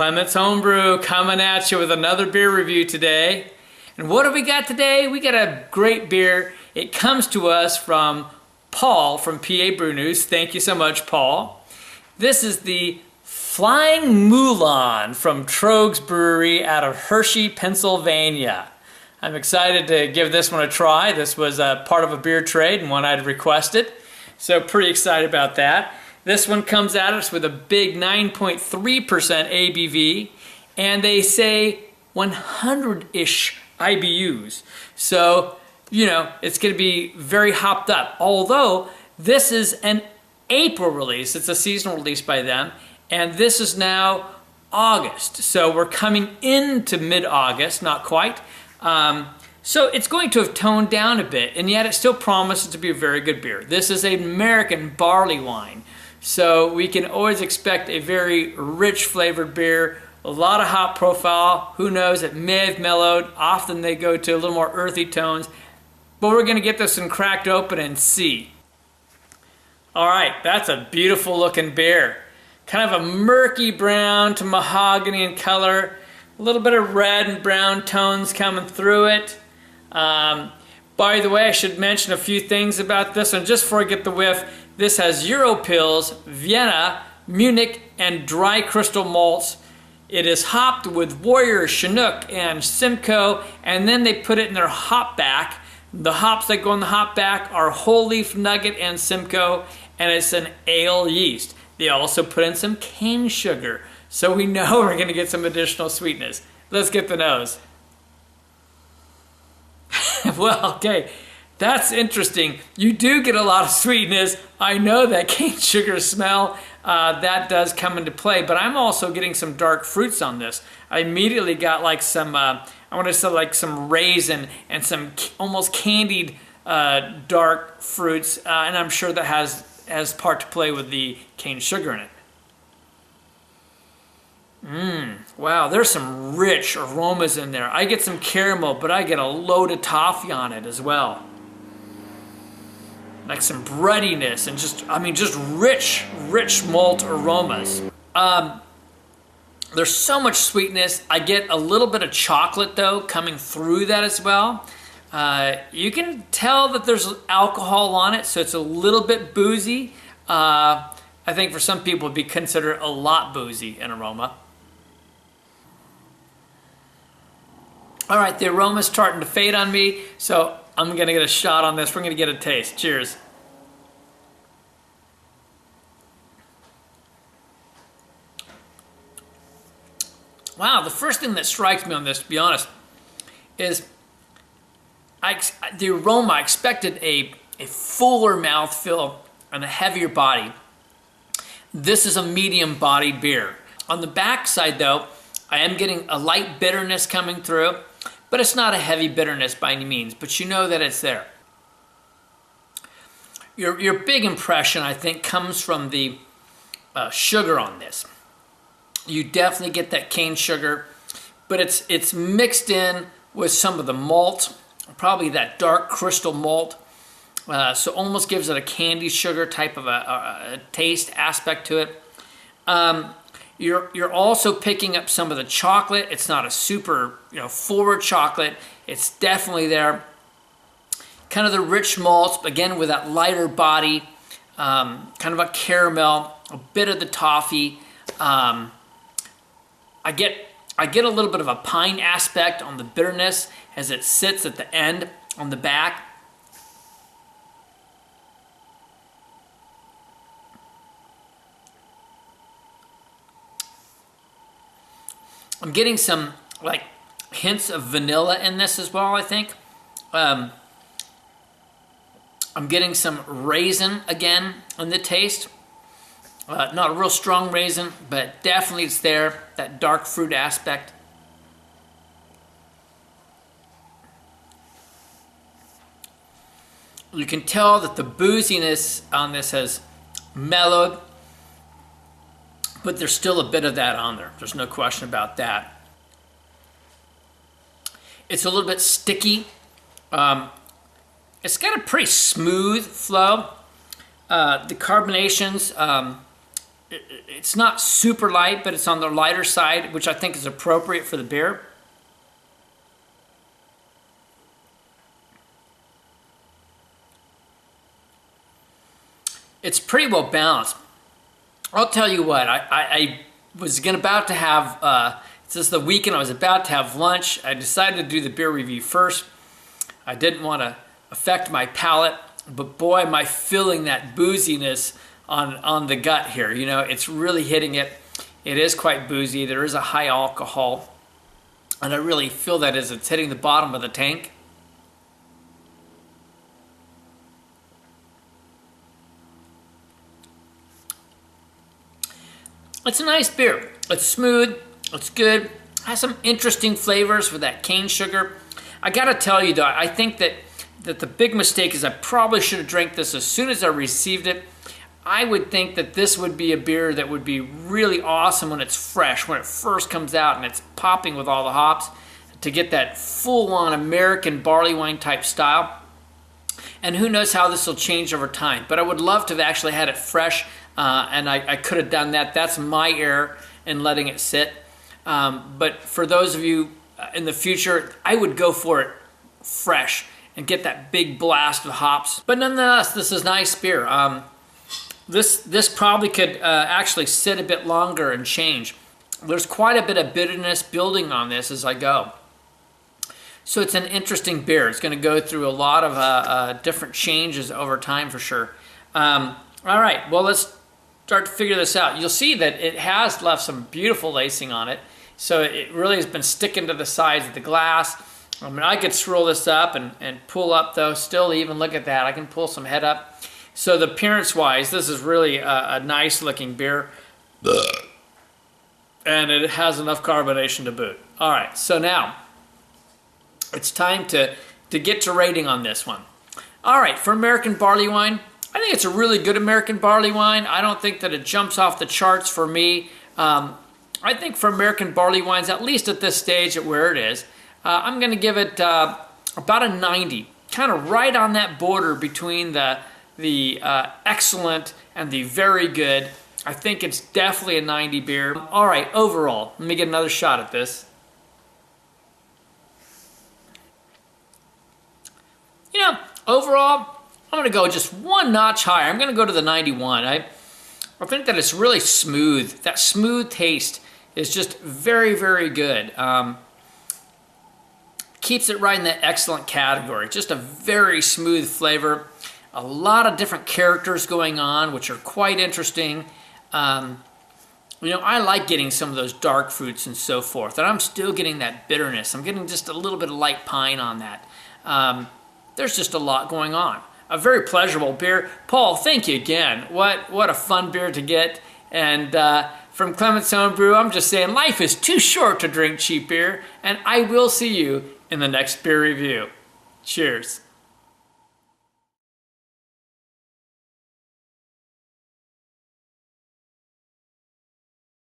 Clement's Homebrew coming at you with another beer review today. And what do we got today? We got a great beer. It comes to us from Paul from PA Brew News. Thank you so much, Paul. This is the Flying Mouflan from Troegs Brewery out of Hershey, Pennsylvania. I'm excited to give this one a try. This was a part of a beer trade and one I'd requested. So pretty excited about that. This one comes at us with a big 9.3% ABV, and they say 100-ish IBUs. So, you know, it's going to be very hopped up. Although, this is an April release. It's a seasonal release by them, and this is now August. So we're coming into mid-August, not quite. So it's going to have toned down a bit, and yet it still promises to be a very good beer. This is an American Barleywine. So we can always expect a very rich flavored beer, a lot of hop profile. Who knows, it may have mellowed. Often they go to a little more earthy tones. But we're going to get this one cracked open and see. All right, that's a beautiful looking beer. Kind of a murky brown to mahogany in color. A little bit of red and brown tones coming through it. By the way, I should mention a few things about this one just before I get the whiff. This has Europils, Vienna, Munich, and dry crystal malts. It is hopped with Warrior, Chinook, and Simcoe, and then they put it in their hop back. The hops that go in the hop back are Whole Leaf Nugget and Simcoe, and it's an ale yeast. They also put in some cane sugar, so we know we're going to get some additional sweetness. Let's get the nose. Well, okay. That's interesting. You do get a lot of sweetness. I know that cane sugar smell, that does come into play, but I'm also getting some dark fruits on this. I immediately got like some, I want to say like some raisin and some almost candied dark fruits, and I'm sure that has part to play with the cane sugar in it. Wow, there's some rich aromas in there. I get some caramel, but I get a load of toffee on it as well. Like some breadiness and just rich malt aromas. There's so much sweetness. I get a little bit of chocolate though coming through that as well. You can tell that there's alcohol on it, so it's a little bit boozy. I think for some people it'd be considered a lot boozy in aroma. All right, the aroma's starting to fade on me, so I'm gonna get a shot on this. We're gonna get a taste. Cheers. Wow, the first thing that strikes me on this, to be honest, is the aroma. I expected a fuller mouthfeel and a heavier body. This is a medium-bodied beer. On the back side, though, I am getting a light bitterness coming through, but it's not a heavy bitterness by any means, but you know that it's there. Your big impression, I think, comes from the sugar on this. You definitely get that cane sugar, but it's mixed in with some of the malt, probably that dark crystal malt, so almost gives it a candy sugar type of a taste aspect to it. You're also picking up some of the chocolate. It's not a super forward chocolate. It's definitely there. Kind of the rich malts, again with that lighter body, kind of a caramel, a bit of the toffee. I get a little bit of a pine aspect on the bitterness as it sits at the end on the back. I'm getting some like hints of vanilla in this as well, I think. I'm getting some raisin again in the taste. Not a real strong raisin, but definitely it's there, that dark fruit aspect. You can tell that the booziness on this has mellowed, but there's still a bit of that on there. There's no question about that. It's a little bit sticky. It's got a pretty smooth flow. The carbonations it's not super light, but it's on the lighter side, which I think is appropriate for the beer. It's pretty well balanced. I'll tell you what, I was about to have, this is the weekend, I was about to have lunch. I decided to do the beer review first. I didn't want to affect my palate, but boy, am I feeling that booziness on the gut here. You know, it's really hitting it. It is quite boozy. There is a high alcohol, and I really feel that as it's hitting the bottom of the tank. It's a nice beer. It's smooth, it's good, has some interesting flavors with that cane sugar. I gotta tell you though, I think that the big mistake is I probably should have drank this as soon as I received it. I would think that this would be a beer that would be really awesome when it's fresh, when it first comes out and it's popping with all the hops, to get that full-on American barley wine type style. And who knows how this will change over time. But I would love to have actually had it fresh, and I could have done that. That's my error in letting it sit. But for those of you in the future, I would go for it fresh and get that big blast of hops. But nonetheless, this is nice beer. This probably could actually sit a bit longer and change. There's quite a bit of bitterness building on this as I go. So it's an interesting beer. It's going to go through a lot of different changes over time for sure. All right, well, let's start to figure this out. You'll see that it has left some beautiful lacing on it. So it really has been sticking to the sides of the glass. I mean, I could swirl this up and pull up though, still even look at that. I can pull some head up. So the appearance-wise, this is really a nice-looking beer. And it has enough carbonation to boot. All right, so now it's time to get to rating on this one. All right, for American Barley Wine, I think it's a really good American Barley Wine. I don't think that it jumps off the charts for me. I think for American Barley Wines, at least at this stage at where it is, I'm going to give it about a 90, kind of right on that border between the excellent and the very good. I think it's definitely a 90 beer. All right, overall, let me get another shot at this. You know, overall, I'm going to go just one notch higher. I'm going to go to the 91. I think that it's really smooth. That smooth taste is just very, very good. Keeps it right in that excellent category. Just a very smooth flavor. A lot of different characters going on, which are quite interesting. You know, I like getting some of those dark fruits and so forth, and I'm still getting that bitterness. I'm getting just a little bit of light pine on that. There's just a lot going on. A very pleasurable beer. Paul, thank you again. What a fun beer to get. And from Clement's Own Brew, I'm just saying life is too short to drink cheap beer, and I will see you in the next beer review. Cheers.